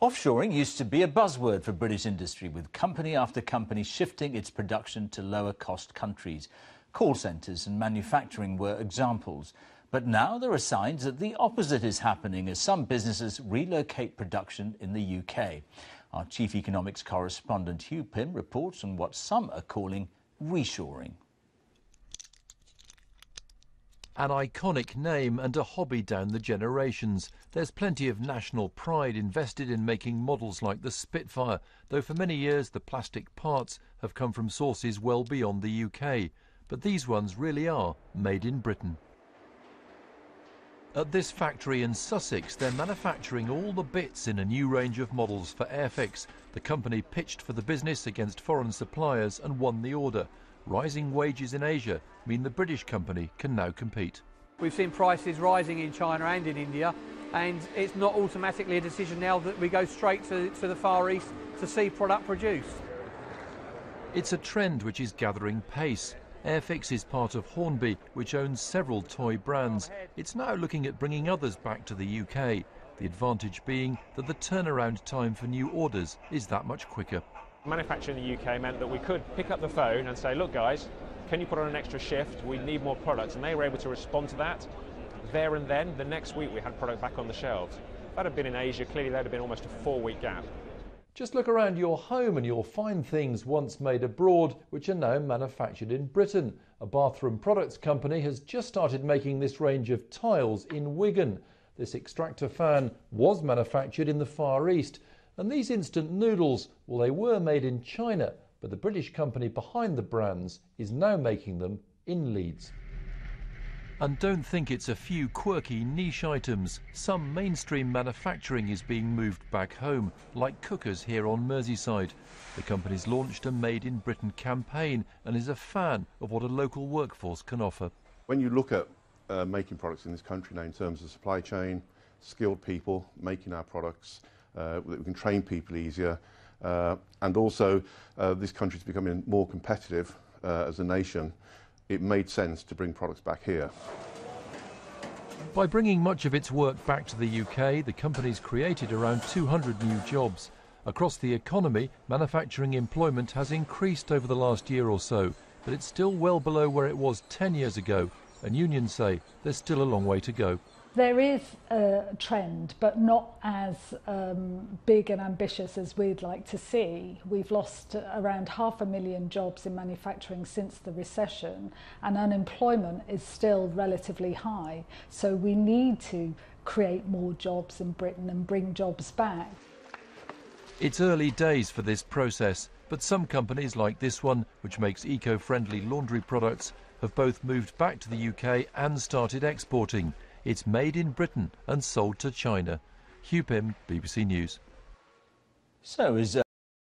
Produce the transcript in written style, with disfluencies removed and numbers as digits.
Offshoring used to be a buzzword for British industry, with company after company shifting its production to lower-cost countries. Call centres and manufacturing were examples. But now there are signs that the opposite is happening as some businesses relocate production in the UK. Our chief economics correspondent Hugh Pym reports on what some are calling reshoring. An iconic name and a hobby down the generations. There's plenty of national pride invested in making models like the Spitfire, though for many years the plastic parts have come from sources well beyond the UK. But these ones really are made in Britain. At this factory in Sussex, they're manufacturing all the bits in a new range of models for Airfix. The company pitched for the business against foreign suppliers and won the order. Rising wages in Asia mean the British company can now compete. We've seen prices rising in China and in India, and it's not automatically a decision now that we go straight to the Far East to see product produced. It's a trend which is gathering pace. Airfix is part of Hornby, which owns several toy brands. It's now looking at bringing others back to the UK. The advantage being that the turnaround time for new orders is that much quicker. Manufacturing in the UK meant that we could pick up the phone and say, look guys, can you put on an extra shift? We need more products. And they were able to respond to that there and then. The next week we had product back on the shelves. If that had been in Asia, clearly there would have been almost a 4-week gap. Just look around your home and you'll find things once made abroad which are now manufactured in Britain. A bathroom products company has just started making this range of tiles in Wigan. This extractor fan was manufactured in the Far East. And these instant noodles, well, they were made in China, but the British company behind the brands is now making them in Leeds. And don't think it's a few quirky niche items. Some mainstream manufacturing is being moved back home, like cookers here on Merseyside. The company's launched a Made in Britain campaign and is a fan of what a local workforce can offer. When you look at making products in this country now in terms of supply chain, skilled people making our products, we can train people easier, and also this country is becoming more competitive as a nation. It made sense to bring products back here. By bringing much of its work back to the UK, the company's created around 200 new jobs. Across the economy, manufacturing employment has increased over the last year or so, but it's still well below where it was 10 years ago, and unions say there's still a long way to go. There is a trend, but not as big and ambitious as we'd like to see. We've lost around 500,000 jobs in manufacturing since the recession, and unemployment is still relatively high. So we need to create more jobs in Britain and bring jobs back. It's early days for this process, but some companies like this one, which makes eco-friendly laundry products, have both moved back to the UK and started exporting. It's made in Britain and sold to China. Hugh Pym, BBC News. So is